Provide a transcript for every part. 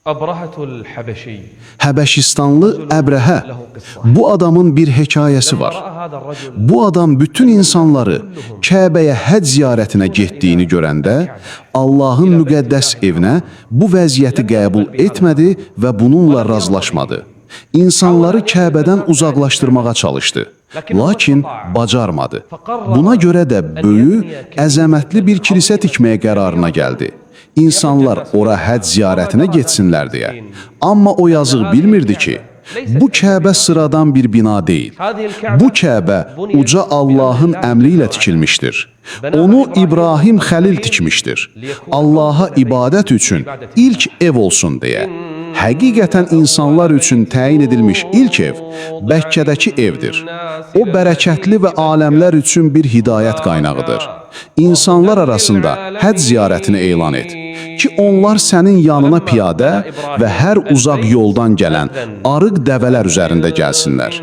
Abrahatul Habeşi. Həbəşistanlı Əbrəhə. Bu adamın bir hekayəsi var. Bu adam bütün insanları Kəbəyə həcc ziyarətinə getdiyini görəndə Allahın müqəddəs evinə bu vəziyyəti qəbul etmədi və bununla razılaşmadı. İnsanları Kəbədən uzaqlaşdırmağa çalışdı. Lakin bacarmadı. Buna görə də böyük, əzəmətli bir kilisə tikməyə qərarına gəldi. İnsanlar ora həcc ziyarətinə getsinlər deyə. Amma o yazıq bilmirdi ki, bu Kəbə sıradan bir bina deyil. Bu Kəbə uca Allahın əmri ilə tikilmişdir. Onu İbrahim Xəlil tikmişdir. Allaha ibadət üçün ilk ev olsun deyə. Həqiqətən insanlar üçün təyin edilmiş ilk ev Bəkkədəki evdir. O bərəkətli və aləmlər üçün bir hidayət qaynağıdır. İnsanlar arasında həcc ziyarətini elan et ki, onlar sənin yanına piyadə və hər uzaq yoldan gələn arıq dəvələr üzərində gəlsinlər.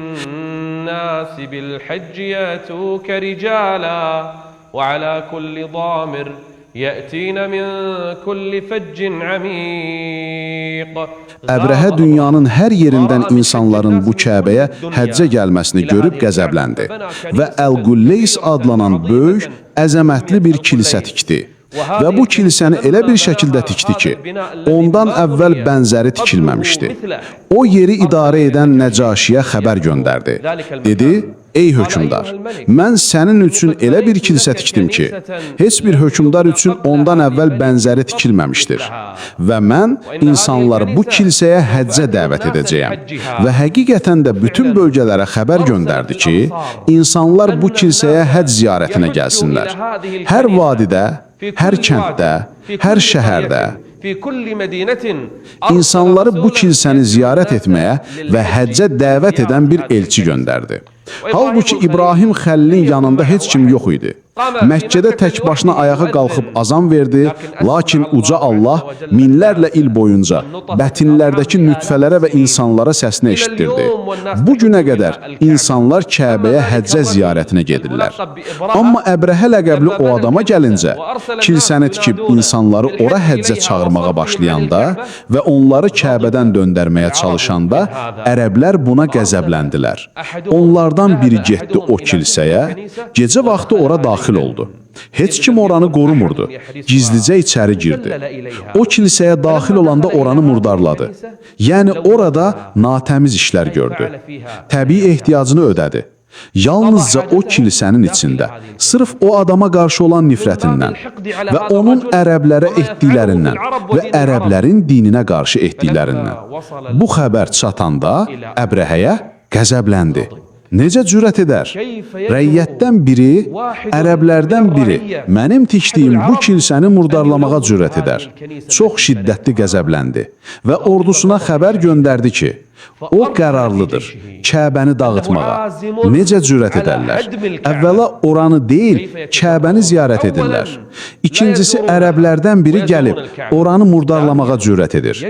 Əbrəhə dünyanın hər yerindən insanların bu Kəbəyə həccə gəlməsini görüb qəzəbləndi və Əl-Qulleys adlanan böyük, əzəmətli bir kilisə tikdi. Və bu kilisəni elə bir şəkildə tikdi ki, ondan əvvəl bənzəri tikilməmişdi. O yeri idarə edən Nəcaşiyə xəbər göndərdi. Dedi, ey hökümdar, mən sənin üçün elə bir kilisə tikdim ki, heç bir hökümdar üçün ondan əvvəl bənzəri tikilməmişdir. Və mən insanları bu kilisəyə həccə dəvət edəcəyəm. Və həqiqətən də bütün bölgələrə xəbər göndərdi ki, insanlar bu kilisəyə həcc ziyarətinə gəlsinlər. Hər vadidə, hər kənddə, hər şəhərdə insanları bu kilsəni ziyarət etməyə və həccə dəvət edən bir elçi göndərdi. Halbuki İbrahim Xəlilin yanında heç kim yox idi. Məkkədə tək başına ayağa qalxıb azan verdi, lakin uca Allah minlərlə il boyunca bətinlərdəki nütfələrə və insanlara səsini eşitdirdi. Bu günə qədər insanlar Kəbəyə həccə ziyarətinə gedirlər. Amma Əbrəhə ləqəbli o adama gəlincə, kilsəni tikib insanları ora həccə çağırmağa başlayanda və onları Kəbədən döndərməyə çalışanda ərəblər buna qəzəbləndilər. Onlardan biri getdi o kilsəyə, gecə vaxtı ora daxil oldu. Heç kim oranı qorumurdu. Gizlicə içəri girdi. O kilsəyə daxil olanda oranı murdarladı. Yəni orada natəmiz işlər gördü. Təbii ehtiyacını ödədi. Yalnızca o kilisənin içində, sırf o adama qarşı olan nifrətindən və onun ərəblərə etdiklərindən və ərəblərin dininə qarşı etdiklərindən. Bu xəbər çatanda Əbrəhəyə qəzəbləndi. Necə cürət edər? Rəiyyətdən biri, ərəblərdən biri mənim tikdiyim bu kilsəni murdarlamağa cürət edər. Çox şiddətli qəzəbləndi və ordusuna xəbər göndərdi ki, o qərarlıdır Kəbəni dağıtmağa. Necə cürət edərlər? Əvvəla oranı deyil, Kəbəni ziyarət edirlər. İkincisi, ərəblərdən biri gəlib oranı murdarlamağa cürət edir.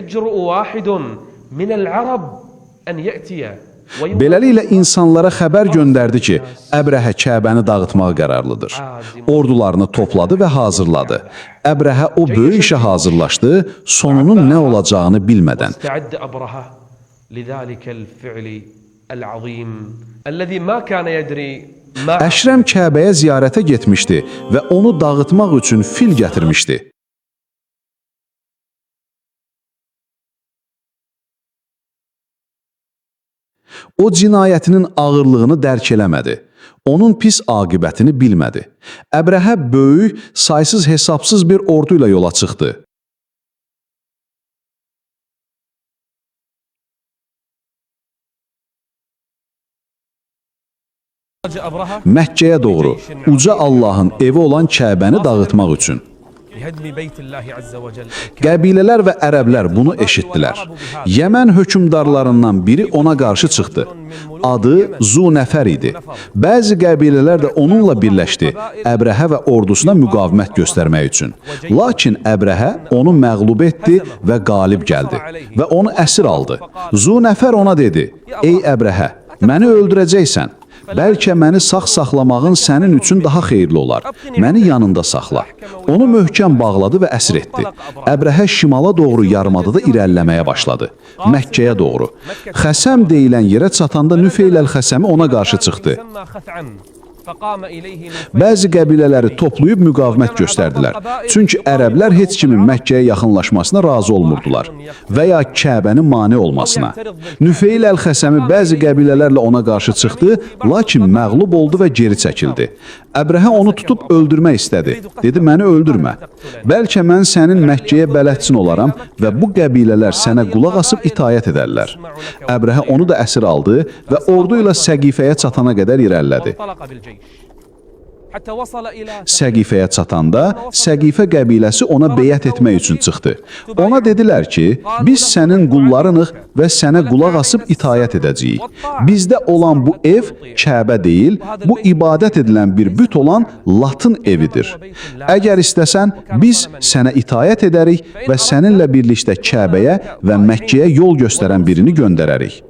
Beləliklə insanlara xəbər göndərdi ki, Əbrəhə Kəbəni dağıtmağa qərarlıdır. Ordularını topladı və hazırladı. Əbrəhə o böyük işə hazırlaşdı, sonunun nə olacağını bilmədən. Əşrəm Kəbəyə ziyarətə getmişdi və onu dağıtmaq üçün fil gətirmişdi. O cinayətinin ağırlığını dərk eləmədi. Onun pis aqibətini bilmədi. Əbrəhə böyük, saysız hesabsız bir ordu ilə yola çıxdı. Məkkəyə doğru, uca Allahın evi olan Kəbəni dağıtmaq üçün. Qəbilələr və ərəblər bunu eşitdilər. Yəmən hökümdarlarından biri ona qarşı çıxdı. Adı Zunəfər idi. Bəzi qəbilələr də onunla birləşdi, Əbrəhə və ordusuna müqavimət göstərmək üçün. Lakin Əbrəhə onu məğlub etdi və qalib gəldi və onu əsir aldı. Zunəfər ona dedi, ey Əbrəhə, məni öldürəcəksən. bəlkə məni sağ saxlamağın sənin üçün daha xeyirli olar. Məni yanında saxla. Onu möhkəm bağladı və əsir etdi. Əbrəhə şimala doğru yarımadada irəliləməyə başladı. Məkkəyə doğru. Xəsəm deyilən yerə çatanda Nüfeyl əl-Xəsəmi ona qarşı çıxdı. Bəzi qəbilələri toplayıb müqavimət göstərdilər. Çünki ərəblər heç kimin Məkkəyə yaxınlaşmasına razı olmurdular və ya Kəbənin mane olmasına. Nüfeyl əl-Xəsəmi bəzi qəbilələrlə ona qarşı çıxdı, lakin məğlub oldu və geri çəkildi. Əbrəhə onu tutub öldürmək istədi. Dedi, məni öldürmə. Bəlkə mən sənin Məkkəyə bələdçin olaram və bu qəbilələr sənə qulaq asıb itayət edərlər. Əbrəhə onu da əsir aldı və ordu ilə Səqifəyə çatana qədər irəlilədi. Səqifəyə çatanda Səqifə qəbiləsi ona beyət etmək üçün çıxdı. Ona dedilər ki, biz sənin qullarınıq və sənə qulaq asıb itayət edəcəyik. Bizdə olan bu ev Kəbə deyil, bu ibadət edilən bir büt olan Latın evidir. Əgər istəsən, biz sənə itayət edərik və səninlə birlikdə Kəbəyə və Məkkəyə yol göstərən birini göndərərik.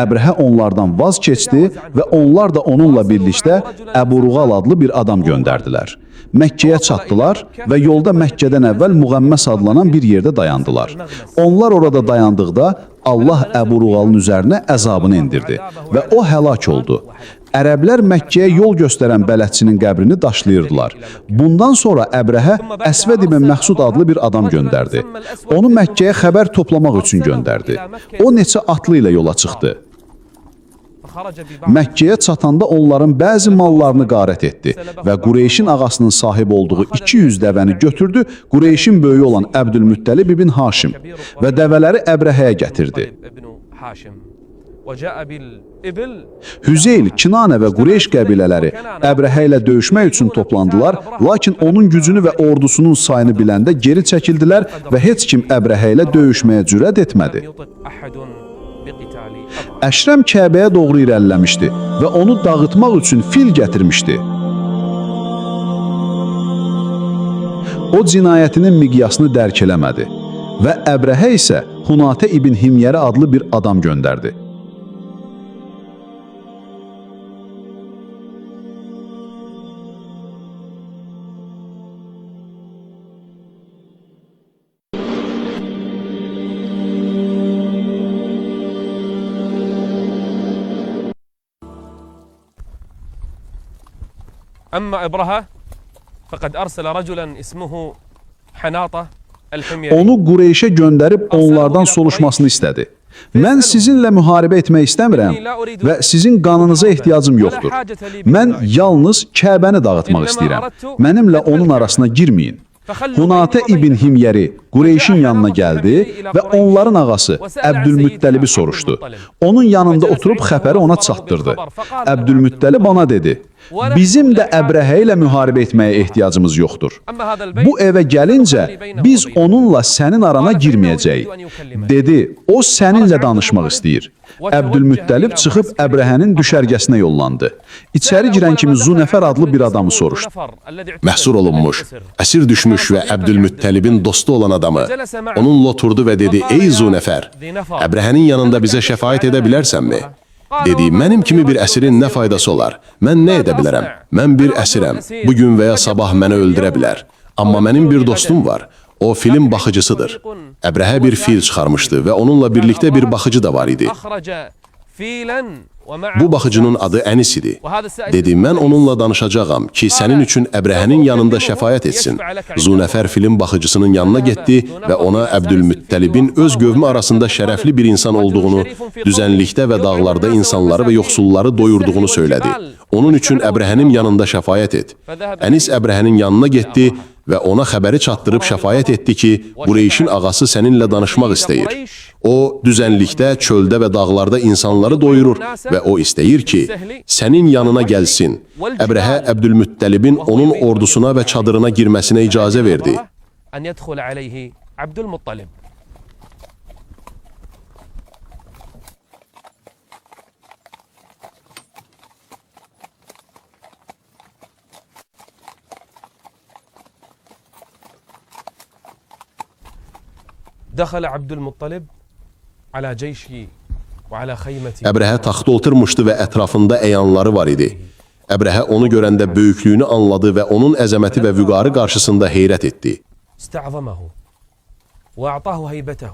Əbrəhə onlardan vaz keçdi və onlar da onunla birlikdə Əburuğal adlı bir adam göndərdilər. Məkkəyə çatdılar və yolda Məkkədən əvvəl Muğəmməs adlanan bir yerdə dayandılar. Onlar orada dayandıqda Allah Əburuğalın üzərinə əzabını indirdi və o həlak oldu. Ərəblər Məkkəyə yol göstərən bələdçinin qəbrini daşlayırdılar. Bundan sonra Əbrəhə Əsvəd ibn Məxsud adlı bir adam göndərdi. Onu Məkkəyə xəbər toplamaq üçün göndərdi. O neçə atlı ilə yola çıxdı. Məkkəyə çatanda onların bəzi mallarını qarət etdi və Qureyşin ağasının sahib olduğu 200 dəvəni götürdü, Qureyşin böyüyü olan Əbdülmüttəlib ibn Haşim və dəvələri Əbrəhəyə gətirdi. Hüzeyl, Kinanə və Qureyş qəbilələri Əbrəhə ilə döyüşmək üçün toplandılar, lakin onun gücünü və ordusunun sayını biləndə geri çəkildilər və heç kim Əbrəhə ilə döyüşməyə cürət etmədi. Əşrəm Kəbəyə doğru irəliləmişdi və onu dağıtmaq üçün fil gətirmişdi. O cinayətinin miqyasını dərk eləmədi və Əbrəhə isə Hunatə ibn Himyərə adlı bir adam göndərdi. أما إبرهة فقد أرسل رجلا اسمه حناطة الحميري. Onu Qureyşə göndərib onlardan soruşmasını istədi. Mən sizinlə müharibə etmək istəmirəm və sizin qanınıza ehtiyacım yoxdur. Mən yalnız Kəbəni dağıtmaq istəyirəm. Mənimlə onun arasına girməyin. Hunatə ibn Himyəri Qureyşin yanına gəldi və onların ağası Əbdülmüttəlibi soruşdu. Onun yanında oturub xəbəri ona çatdırdı. Əbdülmüttəlib ona dedi, bizim də Əbrəhə ilə müharibə etməyə ehtiyacımız yoxdur. Bu evə gəlincə, biz onunla sənin arana girməyəcəyik. Dedi, o səninlə danışmaq istəyir. Əbdülmüttəlib çıxıb Əbrəhənin düşərgəsinə yollandı. İçəri girən kimi Zunəfər adlı bir adamı soruşdu. Məhsur olunmuş, əsir düşmüş və Əbdülmüttəlibin dostu olan adamı onunla oturdu və dedi, ey Zunəfər, Əbrəhənin yanında bizə şəfaət edə bilərsənmi? Dedi, mənim kimi birəsirin nə faydası olar? Mən nə edə bilərəm? Mən bir əsirəm. Bugün və ya sabah məni öldürə bilər. Amma mənim bir dostum var. O filin baxıcısıdır. Əbrəhə bir fil çıxarmışdı və onunla birlikdə bir baxıcı da var idi. Bu baxıcının adı Ənis idi. Dedi, mən onunla danışacağam ki, sənin üçün Əbrəhənin yanında şəfaət etsin. Zunəfər filin baxıcısının yanına getdi və ona Əbdülmüttəlibin öz qövmü arasında şərəfli bir insan olduğunu, düzənlikdə və dağlarda insanları və yoxsulları doyurduğunu söylədi. Onun üçün Əbrəhənin yanında şəfaət et. Ənis Əbrəhənin yanına getdi və ona xəbəri çatdırıb şəfaət etdi ki, Qureyşin ağası səninlə danışmaq istəyir. O, düzənlikdə, çöldə və dağlarda insanları doyurur və o istəyir ki, sənin yanına gəlsin. Əbrəhə Əbdülmüttəlibin onun ordusuna və çadırına girməsinə icazə verdi. دخل عبد المطلب على جيش وعلى خيمة Əbrəhə taxta oturmuşdu və ətrafında əyanları var idi. Əbrəhə onu görəndə böyüklüyünü anladı və onun əzəməti və vüqarı qarşısında heyrət etdi. استعظمه وأعطاه هيبته.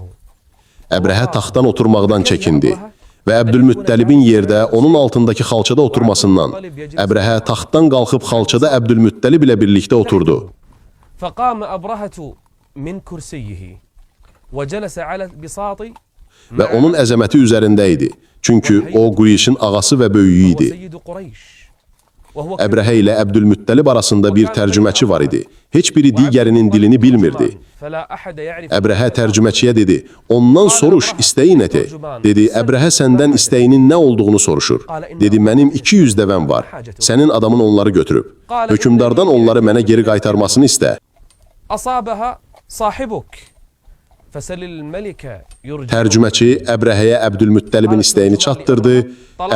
Əbrəhə taxtdan oturmaqdan çəkindi və Əbdülmüttəlibin yerdə onun altındakı xalçada oturmasından Əbrəhə taxtdan qalxıb xalçada Əbdülmüttəlib ilə birlikdə oturdu. فقام أبرهة من كرسيه وجلس على البساط Və onun əzəməti üzərində idi. Çünki o Qureyşin ağası və böyüyü وهو idi. سيد قريش وهو Əbrəhə ilə Əbdülmüttəlib arasında bir tərcüməçi var idi. Heç biri digərinin dilini bilmirdi. فلا أحد يعرف. Əbrəhə tərcüməçiyə dedi, ondan soruş, istəyi nədir? Dedi, Əbrəhə səndən istəyinin nə olduğunu soruşur. Dedi, mənim 200 dəvəm var. Sənin adamın onları götürüb. Hökümdardan onları mənə geri qaytarmasını istə. أصابها صاحبك فسل الملك يرجع. Tərcüməçi Əbrəhəyə Əbdülmüttəlibin istəyini çatdırdı.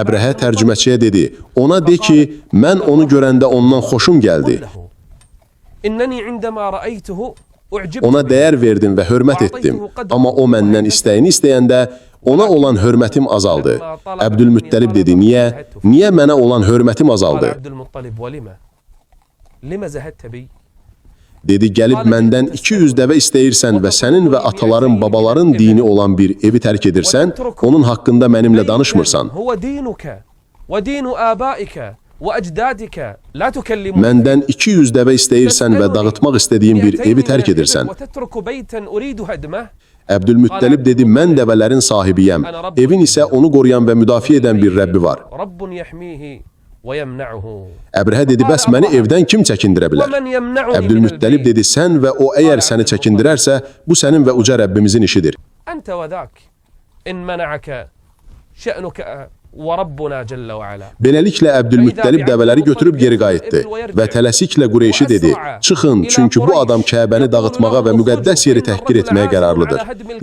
Əbrəhə tərcüməçiyə dedi, ona de ki, mən onu görəndə ondan xoşum gəldi. إنني عندما رأيته أعجبت Ona به. dəyər verdim və hörmət etdim. Amma o məndən istəyini istəyəndə ona olan hörmətim azaldı. Əbdülmüttəlib dedi, niyə? Niyə mənə olan hörmətim قال azaldı? عبد المطلب ولما لما زهدت بي. Dedi, gəlib məndən 200 dəvə istəyirsən və sənin və ataların, babaların dini olan bir evi tərk edirsən, onun haqqında mənimlə danışmırsan. هو دينك ودين آبائك وأجدادك لا تكلمون. Məndən 200 dəvə istəyirsən və dağıtmaq istədiyin bir evi tərk edirsən. وتترك بيتا أريد هدمه. Əbdülmüttəlib dedi, mən dəvələrin sahibiyəm. Evin isə onu qoruyan və müdafiə edən bir Rəbbi var. رب يحميه ويمنعه. Əbrəhə dedi, bəs məni evdən kim çəkindirə bilər? ومن يمنعني من Əbdülmüttəlib البيت. dedi, sən və o əgər səni çəkindirərsə, bu sənin və uca Rəbbimizin işidir. أنت وذاك إن منعك شأنك وربنا جل وعلا. Beləliklə Əbdülmüttəlib dəvələri götürüb geri qayıtdı və tələsiklə Qureyşi dedi, çıxın, çünki bu adam Kəbəni dağıtmağa və müqəddəs yeri təhqir etməyə qərarlıdır.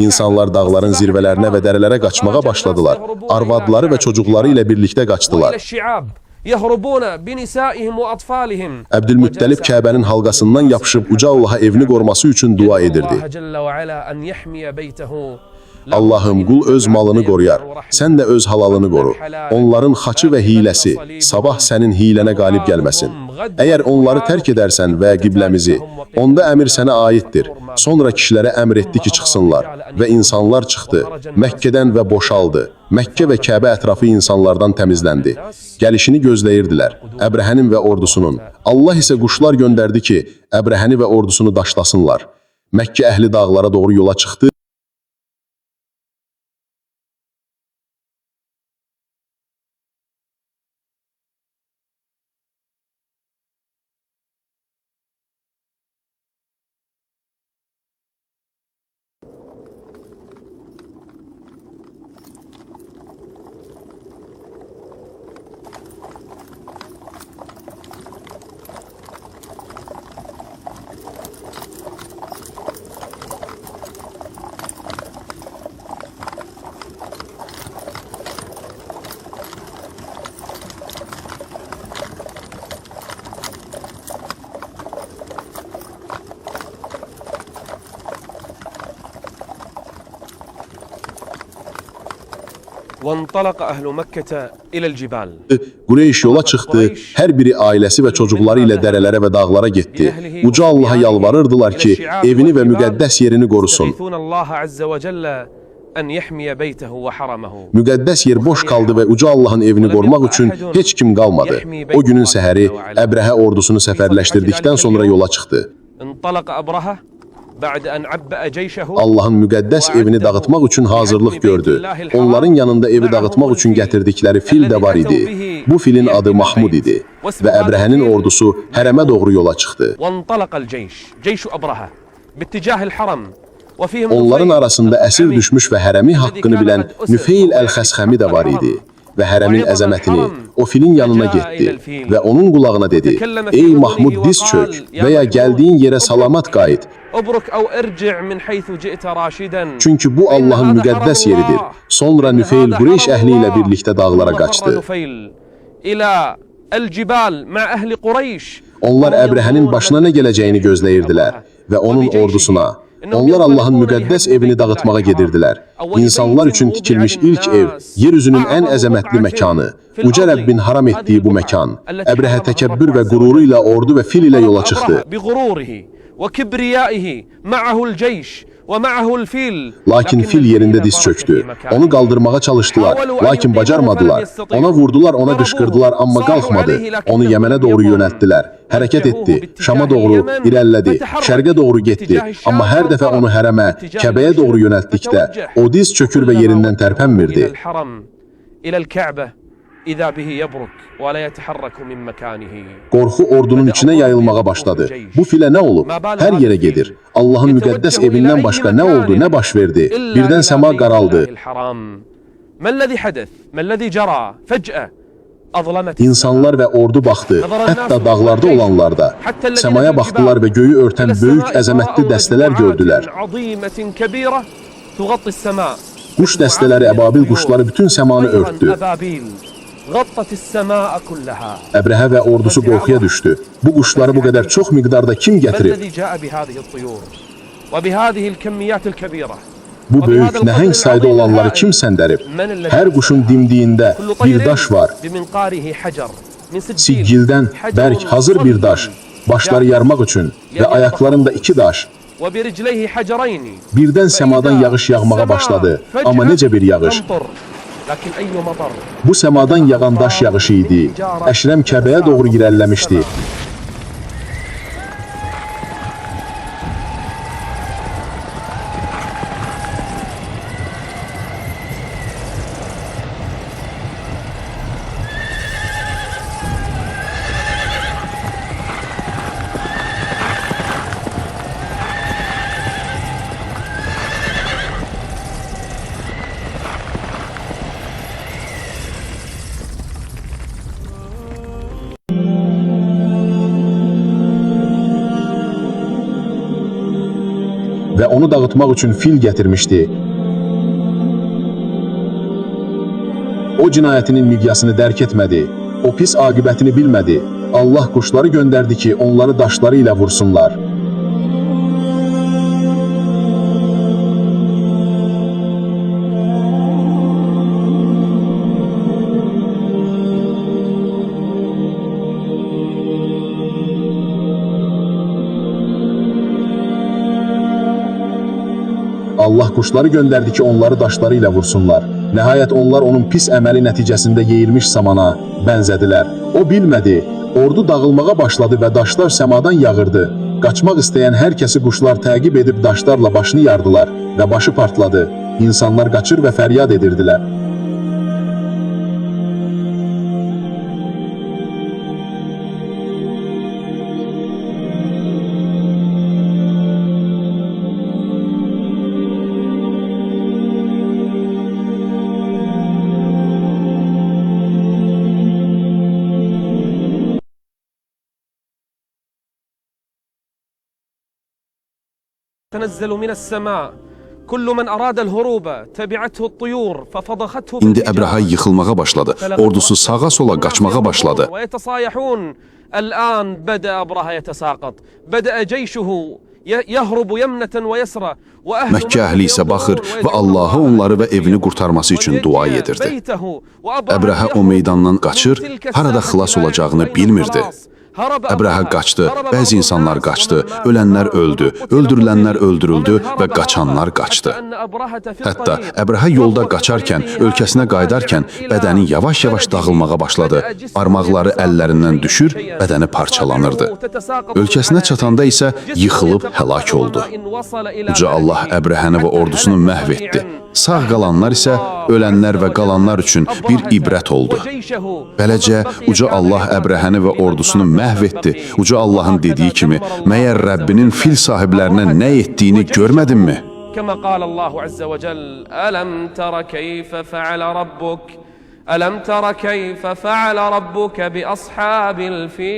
İnsanlar dağların zirvələrinə və dərələrə qaçmağa başladılar. Arvadları və çocuqları ilə birlikdə qaçdılar. وإلى الشعاب يهربون بنسائهم وأطفالهم. Əbdülmüttəlib Kəbənin halqasından yapışıb uca Allaha evini qoruması üçün dua edirdi. الله جل وعلا أن يحمي بيته. Allahım, qul öz malını qoruyar, sən də öz halalını qoru. Onların xaçı və hiləsi sabah sənin hilənə qalib gəlməsin. Əgər onları tərk edərsən və qibləmizi, onda əmir sənə aiddir. Sonra kişilərə əmr etdi ki, çıxsınlar və insanlar çıxdı. Məkkədən və boşaldı. Məkkə və Kəbə ətrafı insanlardan təmizləndi. Gəlişini gözləyirdilər, Əbrəhənin və ordusunun. Allah isə quşlar göndərdi ki, Əbrəhəni və ordusunu daşlasınlar. Məkkə əhli dağlara doğru yola çıxdı. وانطلق أهل مكة إلى الجبال. Qureyş yola çıxdı, hər biri ailəsi və çocukları ilə dərələrə və dağlara getdi. Uca Allaha yalvarırdılar ki, evini və müqəddəs yerini qorusun. يستغيثون الله عز وجل أن يحمي بيته وحرمه. Müqəddəs yer boş qaldı və Uca Allahın evini qorumaq üçün heç kim qalmadı. O günün səhəri Əbrəhə ordusunu səfərləşdirdikdən sonra yola çıxdı. انطلق أبرهة بعد أن عبأ جيشه. Allahın müqəddəs evini dağıtmaq üçün hazırlıq gördü. Onların yanında evi dağıtmaq üçün gətirdikləri fil də var idi. Bu filin adı Mahmud idi və Əbrəhənin ordusu hərəmə doğru yola çıxdı. وانطلق الجيش جيش أبرهة باتجاه الحرم. وفيهم Onların arasında əsir düşmüş və hərəmi haqqını bilən Nüfeyl Əl-Xəsxəmi də var idi və hərəmin əzəmətini o filin yanına getdi və onun qulağına dedi, ey Mahmud diz çök və ya gəldiyin yerə salamat qayıt. أبرك أو ارجع من حيث جئت راشدا. Çünki bu Allahın müqəddəs yeridir. Sonra Nüfeyl Qureyş əhli ilə birlikdə dağlara qaçdı. إلى الجبال مع أهل قريش. Onlar Əbrəhənin başına nə gələcəyini gözləyirdilər və onun ordusuna, Onlar Allahın müqəddəs evini dağıtmağa gedirdilər. İnsanlar üçün tikilmiş ilk ev, yeryüzünün ən əzəmətli məkanı, uca Rəbbin haram etdiyi bu məkan, Əbrəhə təkəbbür və qüruru ilə ordu və fil ilə yola çıxdı. Lakin fil yerində diz çöktü. Onu qaldırmağa çalışdılar, lakin bacarmadılar. Ona vurdular, ona qışqırdılar, amma qalxmadı. Onu Yəmənə doğru yönəltdilər. Hərəkət etdi, Şama doğru irəlilədi, şərqə doğru getdi. Amma hər dəfə onu hərəmə, Kəbəyə doğru yönəltdikdə, o diz çökür və yerindən tərpənmirdi. Qorxu ordunun içinə yayılmağa başladı. Bu filə nə olub? Hər yerə gedir. Allahın müqəddəs evindən başqa nə oldu, nə baş verdi? Birdən səma qaraldı. İnsanlar və ordu baxdı, hətta dağlarda olanlar da. Səmaya baxdılar və göyü örtən böyük, əzəmətli dəstələr gördülər. Quş dəstələri, əbabil quşları bütün səmanı örtdü. Əbrəhə və ordusu qorxuya düşdü. Bu quşları bu qədər çox miqdarda kim gətirib? Bu böyük, nəhəng sayda olanları kim səndərib? Hər quşun dimdiyində bir daş var. Siggildən bərk, hazır bir daş. Başları yarmaq üçün və ayaqlarında 2 daş. Birdən səmadan yağış yağmağa başladı. Amma necə bir yağış? Bu səmadan yağan daş yağışı idi. Əşrəm Kəbəyə doğru irəliləmişdi. Və onu dağıtmaq üçün fil gətirmişdi. O cinayətinin miqyasını dərk etmədi. O pis aqibətini bilmədi. Allah quşları göndərdi ki, onları daşları ilə vursunlar. Allah quşları göndərdi ki, onları daşları ilə vursunlar. Nəhayət onlar onun pis əməli nəticəsində yeyilmiş samana bənzədilər. O bilmədi. Ordu dağılmağa başladı və daşlar səmadan yağırdı. Qaçmaq istəyən hər kəsi quşlar təqib edib daşlarla başını yardılar və başı partladı. İnsanlar qaçır və fəryad edirdilər. تنزل من السماء كل من أراد الهروب تبعته الطيور ففضخته. İndi Əbrəhə yıxılmağa başladı. Ordusu sağa sola qaçmağa başladı. ويتصايحون الآن بدأ أبرهة يتساقط بدأ جيشه يهرب يمنة ويسرى. Məkkə əhli isə baxır və Allah'a onları və evini qurtarması üçün dua edirdi. Əbrəhə o meydandan qaçır, harada xilas olacağını bilmirdi. Əbrəhə qaçdı, bəzi insanlar qaçdı, ölənlər öldü, öldürülənlər öldürüldü və qaçanlar qaçdı. Hətta Əbrəhə yolda qaçarkən, ölkəsinə qayıdarkən bədəni yavaş-yavaş dağılmağa başladı. Barmaqları əllərindən düşür, bədəni parçalanırdı. Ölkəsinə çatanda isə yıxılıb həlak oldu. Uca Allah Əbrəhəni və ordusunu məhv etdi. Sağ qalanlar isə ölənlər və qalanlar üçün bir ibrət oldu. Beləcə, Uca Allah Əbrəhəni və ordusunu məhv etdi. Uca Allahın dediyi kimi, məyər Rəbbinin fil sahiblərinə nə etdiyini görmədinmi? Kəmə qalallahu azza və cəl, ələm tərə keyfə fəalə rabbuk, ələm tərə keyfə fəalə rabbukə bi əshabil fil.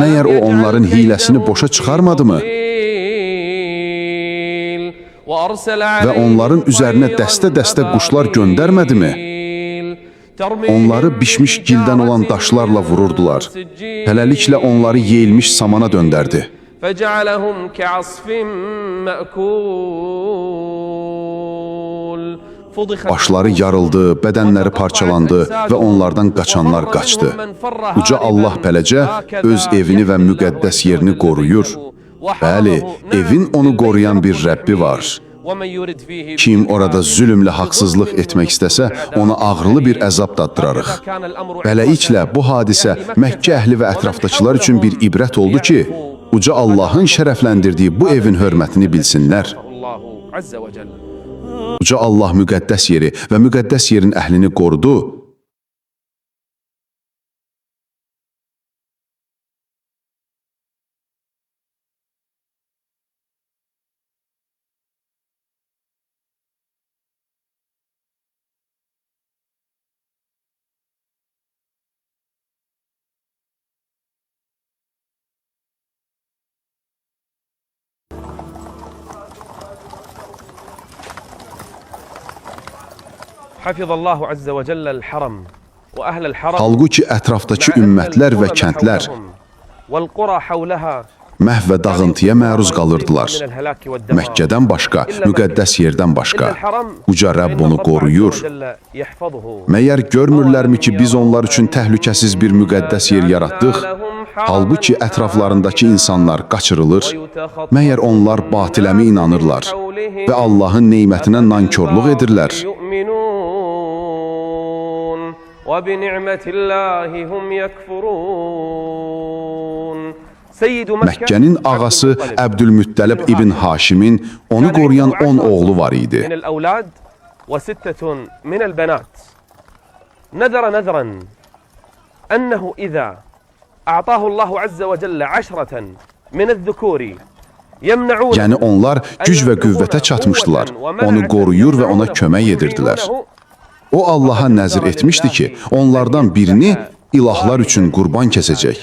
Məyər o onların hiləsini boşa çıxarmadı mı? Və onların üzərinə dəstə-dəstə quşlar göndərmədi mi? Onları bişmiş gildən olan daşlarla vururdular. Hələliklə onları yeyilmiş samana döndərdi. فجعلهم كعصف مأكول. Başları yarıldı, bədənləri parçalandı və onlardan qaçanlar qaçdı. Uca Allah beləcə öz evini və müqəddəs yerini qoruyur. Bəli, evin onu qoruyan bir Rəbbi var. Kim orada zülmlə haqsızlıq etmək istəsə, ona ağrılı bir əzab daddırarıq. Beləliklə, bu hadisə Məkkə əhli və ətrafdakılar üçün bir ibrət oldu ki, Uca Allahın şərəfləndirdiyi bu evin hörmətini bilsinlər. Uca Allah müqəddəs yeri və müqəddəs yerin əhlini qorudu. Hafizallahu azze ve cellel haram ve ehlel haram. Halbuki ətrafdakı ümmətlər və kəndlər məhv və dağıntıya məruz qalırdılar. Məkkədən başqa, müqəddəs yerdən başqa. Uca Rəbb onu qoruyur. Məyər görmürlərmi ki, biz onlar üçün təhlükəsiz bir müqəddəs yer yaratdıq? Halbuki ətraflarındakı insanlar qaçırılır. Məyər onlar batiləmi inanırlar və Allahın neymətinə nankorluq edirlər? Məkkənin ağası Əbdülmüttəlib ibn Haşimin onu qoruyan 10 oğlu var idi. Yəni onlar güc və qüvvətə çatmışdılar, onu qoruyur və ona kömək edirdilər. O Allaha nəzir etmişdi ki, onlardan birini ilahlar üçün qurban kəsəcək.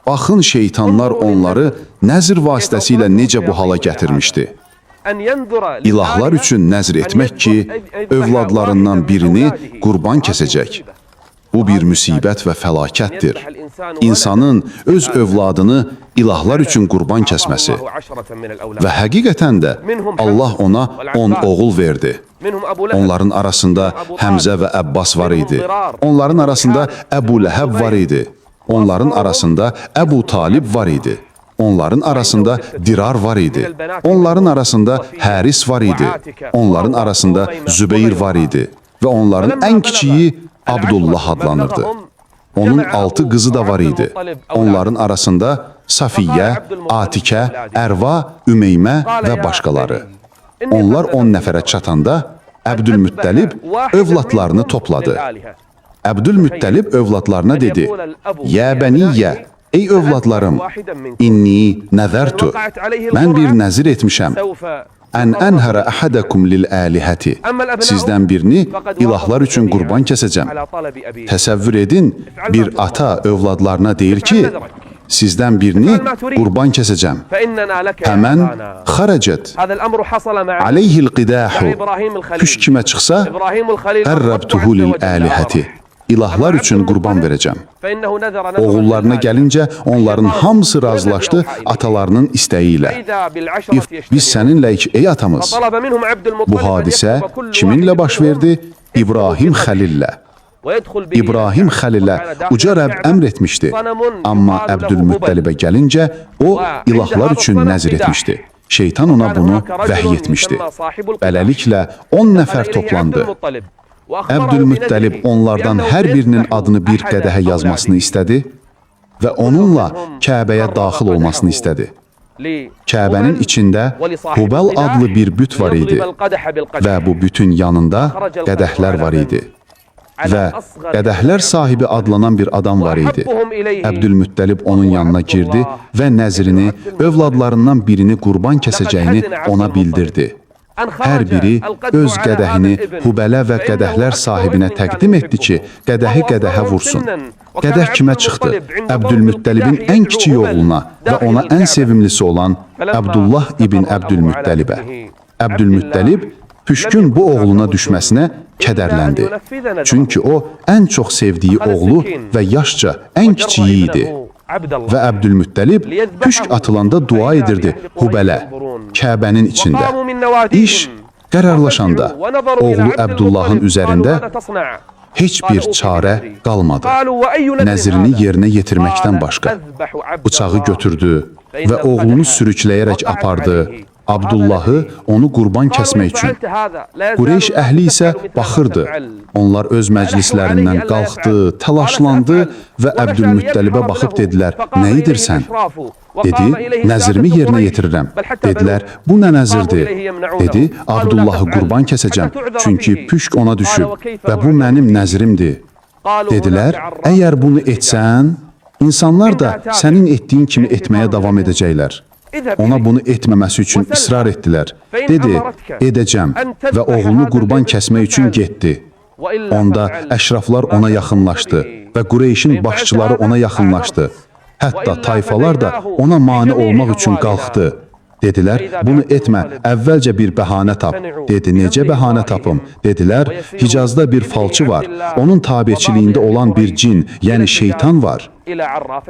Baxın, şeytanlar onları nəzir vasitəsilə necə bu hala gətirmişdi. İlahlar üçün nəzir etmək ki, övladlarından birini qurban kəsəcək. Bu bir müsibət və fəlakətdir. İnsanın öz övladını ilahlar üçün qurban kəsməsi. Və həqiqətən də Allah ona 10 oğul verdi. Onların arasında Həmzə və Əbbas var idi. Onların arasında Əbu Ləhəb var idi. Onların arasında Əbu Talib var idi. Onların arasında Dirar var idi. Onların arasında Həris var idi. Onların arasında Zübeyir var idi. Və onların ən kiçiyi Abdullah adlanırdı. Onun 6 qızı da var idi. Onların arasında Safiyyə, Atikə, Ərva, Ümeymə və başqaları. Onlar 10 nəfərə çatanda Əbdülmüttəlib övladlarını topladı. Əbdülmüttəlib övladlarına dedi: "Yə bəniyyə, ey övladlarım, inni nəzərtu, mən bir nəzir etmişəm. Ən ənhərə əhədəkum lil-əlihəti, sizdən birini ilahlar üçün qurban kəsəcəm." Təsəvvür edin, bir ata övladlarına deyir ki, sizdən birini qurban kəsəcəm. Həmən xərəcət aleyhil qidəhu, püş kimə çıxsa, qərrəbtuhu lil-əlihəti, ilahlar üçün qurban verəcəm. Oğullarına gəlincə, onların hamısı razılaşdı atalarının istəyi ilə. Biz səninləyik, ey atamız. Bu hadisə kiminlə baş verdi? İbrahim Xəlillə. İbrahim Xəlilə Uca Rəbb əmr etmişdi. Amma Əbdülmüttəlibə gəlincə, o ilahlar üçün nəzir etmişdi. Şeytan ona bunu vəhiy etmişdi. Beləliklə 10 nəfər toplandı. Əbdülmüttəlib onlardan hər birinin adını bir qədəhə yazmasını istədi və onunla Kəbəyə daxil olmasını istədi. Kəbənin içində Hubal adlı bir büt var idi və bu bütün yanında qədəhlər var idi. Və qədəhlər sahibi adlanan bir adam var idi. Əbdülmüttəlib onun yanına girdi və nəzrini, övladlarından birini qurban kəsəcəyini ona bildirdi. Hər biri öz qədəhini Hubələ və qədəhlər sahibinə təqdim etdi ki, qədəhi qədəhə vursun. Qədəh kimə çıxdı? Əbdülmüttəlibin ən kiçik oğluna və ona ən sevimlisi olan Əbdullah ibn Əbdülmüttəlibə. Əbdülmüttəlib püşkün bu oğluna düşməsinə kədərləndi. Çünki o ən çox sevdiyi oğlu və yaşca ən kiçiyi idi. və Əbdülmüttəlib püşk atılanda dua edirdi Hubələ, Kəbənin içində. İş qərarlaşanda oğlu Əbdullahın üzərində heç bir çarə qalmadı. Nəzrini yerinə yetirməkdən başqa. Bıçağı götürdü və oğlunu sürükləyərək apardı. Abdullahı onu qurban kəsmək üçün. Qureyş əhli isə baxırdı. Onlar öz məclislərindən qalxdı, təlaşlandı və Əbdülmüttəlibə baxıb dedilər, nə edirsən? Dedi, nəzirimi yerinə yetirirəm. Dedilər, bu nə nəzirdir? Dedi, Abdullahı qurban kəsəcəm, çünki püşk ona düşüb və bu mənim nəzirimdir. Dedilər, əgər bunu etsən, insanlar da sənin etdiyin kimi etməyə davam edəcəklər. Ona bunu etməməsi üçün israr etdilər. Dedi, edəcəm və oğlunu qurban kəsmək üçün getdi. Onda əşraflar ona yaxınlaşdı və Qureyşin başçıları ona yaxınlaşdı. Hətta tayfalar da ona mane olmaq üçün qalxdı. Dedilər, bunu etmə, əvvəlcə bir bəhanə tap. Dedi, necə bəhanə tapım? Dedilər, Hicazda bir falçı var. Onun tabiçiliyində olan bir cin, yəni şeytan var.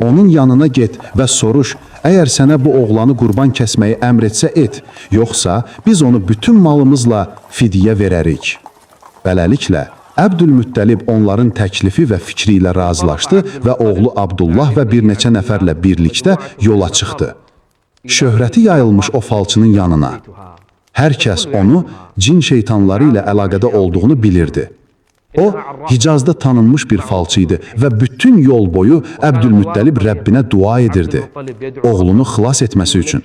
Onun yanına get və soruş, əgər sənə bu oğlanı qurban kəsməyi əmr etsə et, yoxsa biz onu bütün malımızla fidyə verərik. Beləliklə, Əbdülmüttəlib onların təklifi və fikri ilə razılaşdı və oğlu Abdullah və bir neçə nəfərlə birlikdə yola çıxdı. Şöhrəti yayılmış o falçının yanına. Hər kəs onu cin şeytanları ilə əlaqədə olduğunu bilirdi. O, Hicazda tanınmış bir falçı idi və bütün yol boyu Əbdülmüttəlib Rəbbinə dua edirdi, oğlunu xilas etməsi üçün.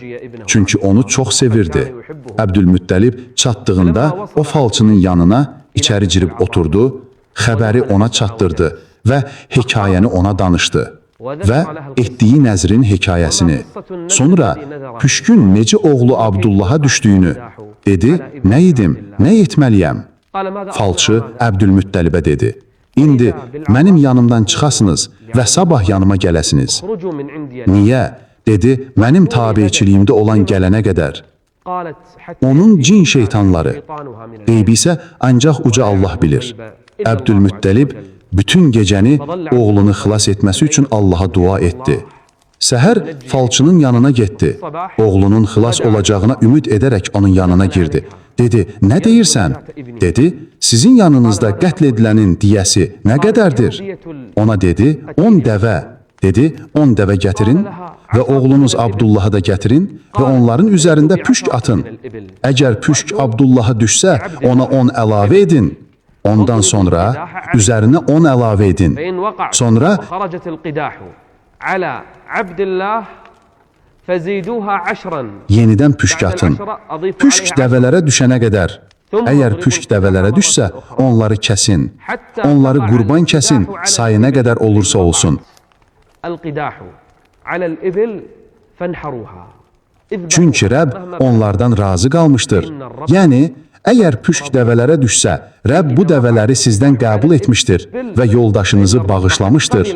Çünki onu çox sevirdi. Əbdülmüttəlib çatdığında o falçının yanına içəri girib oturdu, xəbəri ona çatdırdı və hekayəni ona danışdı və etdiyi nəzrin hekayəsini. Sonra püşkün necə oğlu Abdullaha düşdüyünü dedi, nə edim, nə etməliyəm? Falçı Əbdülmüttəlibə dedi, indi mənim yanımdan çıxasınız və sabah yanıma gələsiniz. Niyə? Dedi, mənim tabiçiliyimdə olan gələnə qədər. Onun cin şeytanları, qeybi isə ancaq uca Allah bilir. Əbdülmüttəlib bütün gecəni oğlunu xilas etməsi üçün Allaha dua etdi. Səhər falçının yanına getdi. Oğlunun xilas olacağına ümid edərək onun yanına girdi. Dedi, nə deyirsən? Dedi, sizin yanınızda qətl edilənin diyəsi nə qədərdir? Ona dedi, 10 dəvə. Dedi, 10 dəvə gətirin və oğlunuz Abdullahı da gətirin və onların üzərində püşk atın. Əgər püşk Abdullaha düşsə, ona 10 əlavə edin. Ondan sonra üzərinə 10 əlavə edin. Sonra yenidən püşk atın. Püşk dəvələrə düşənə qədər. Əgər püşk dəvələrə düşsə, onları kəsin. Onları qurban kəsin, sayı nə qədər olursa olsun. Çünki Rəbb onlardan razı qalmışdır. Yəni, əgər püşk dəvələrə düşsə, Rəbb bu dəvələri sizdən qəbul etmişdir və yoldaşınızı bağışlamışdır.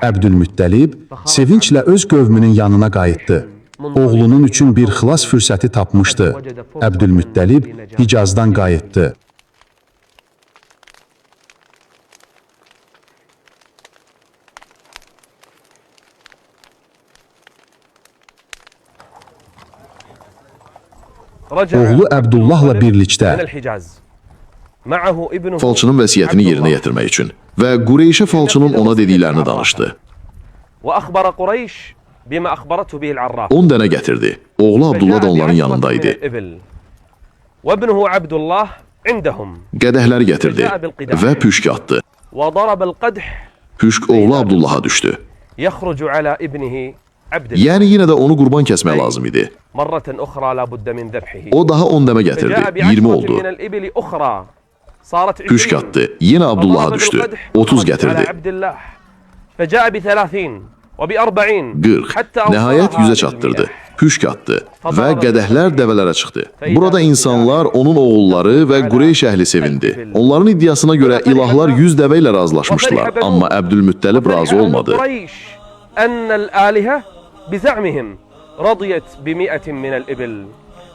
Əbdülmüttəlib sevinclə öz qövmünün yanına qayıtdı. Oğlunun üçün bir xilas fürsəti tapmışdı. Əbdülmüttəlib Hicazdan qayıtdı. Oğlu Əbdullahla birlikdə falçının vəsiyyətini yerinə yetirmək üçün və Qureyşə falçının ona dediklərini danışdı. 10 dənə gətirdi. Oğlu Abdullah da onların yanındaydı. Qədəhləri gətirdi və püşk atdı. Püşk oğlu Abdullaha düşdü. Yəni yenə də onu qurban kəsmək lazım idi. O daha 10 dəmə gətirdi, 20 oldu. Püşk atdı, yenə Abdullaha düşdü, 30 gətirdi. 40, nəhayət 100-ə çatdırdı. Püşk atdı və qədəhlər dəvələrə çıxdı. Burada insanlar, onun oğulları və Qureyş əhli sevindi. Onların iddiasına görə ilahlar 100 dəvə ilə razılaşmışdılar, amma Əbdülmüttəlib razı olmadı. بزعمهم رضيت ب100 من الإبل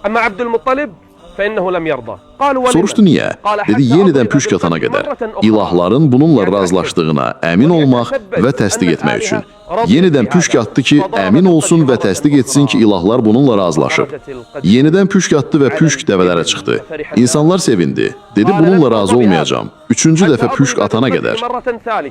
أما عبد المطلب فإنه لم يرضى. قالوا ولم؟ Soruşdu niyə? Dedi, yenidən püşk atana qədər. İlahların bununla razılaşdığına əmin olmaq və təsdiq etmək üçün. Yenidən püşk atdı ki, əmin olsun və təsdiq etsin ki, ilahlar bununla razılaşıb. Yenidən püşk atdı və püşk dəvələrə çıxdı. İnsanlar sevindi. Dedi, bununla razı olmayacağam. Üçüncü dəfə püşk atana qədər.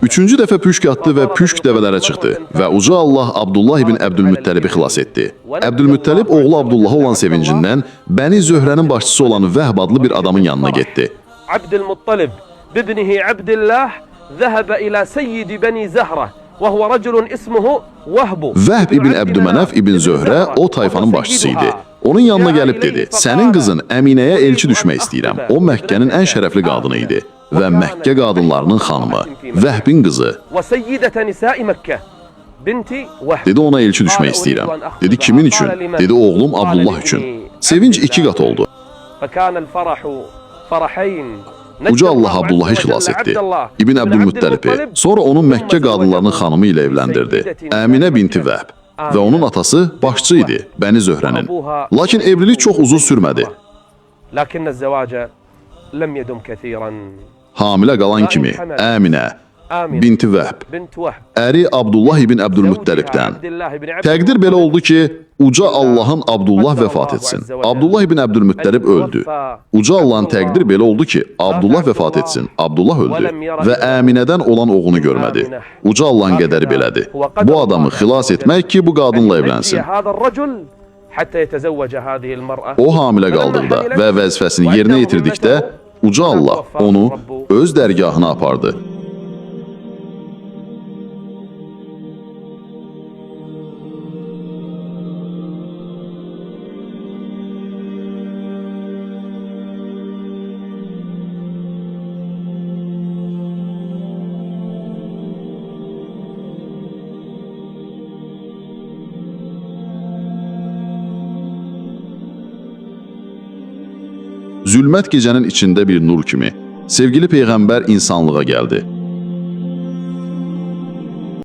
Üçüncü dəfə püşk atdı və püşk dəvələrə çıxdı. Və uca Allah Abdullah ibn Əbdülmüttəlibi xilas etdi. Əbdülmüttəlib oğlu Abdullaha olan sevincindən Bəni Zöhrənin başçısı olan Vəhb adlı bir adamın yanına getdi. Abdülmuttalib bibnihi Abdullah zəhəbə ilə seyyidi Bəni Zəhrə və huve rəculun ismuhu Vəhbu. Vəhb ibn Əbdümenəf ibn Zöhrə o tayfanın başçısı idi. Onun yanına gəlib dedi, sənin qızın Əminəyə elçi düşmək istəyirəm. O Məkkənin ən şərəfli qadını idi və Məkkə qadınlarının xanımı, Vəhbin qızı. Dedi, ona elçi düşmək istəyirəm. Dedi, kimin üçün? Dedi, oğlum Abdullah üçün. Sevinç iki qat oldu. Uca Allah Abdullahı xilas etdi. İbn Əbdülmüttəlibi. Sonra onu Məkkə qadınlarının xanımı ilə evləndirdi. Əminə binti Vəhb. Və onun atası başçı idi, Bəni Zöhrənin. Lakin evlilik çox uzun sürmədi. Hamilə qalan kimi Əminə binti Vəhb, əri Abdullah ibn Əbdülmüttəlibdən. Təqdir belə oldu ki, uca Allahın Abdullah vəfat etsin. Abdullah ibn Əbdülmüttəlib öldü. Uca Allahın təqdir belə oldu ki, Abdullah vəfat etsin. Abdullah öldü və Əminədən olan oğlunu görmədi. Uca Allahın qədəri belədir. Bu adamı xilas etmək ki, bu qadınla evlənsin. O hamilə qaldıqda və vəzifəsini yerinə yetirdikdə, uca Allah onu öz dərgahına apardı. Zülmət gecənin içində bir nur kimi sevgili Peyğəmbər insanlığa gəldi.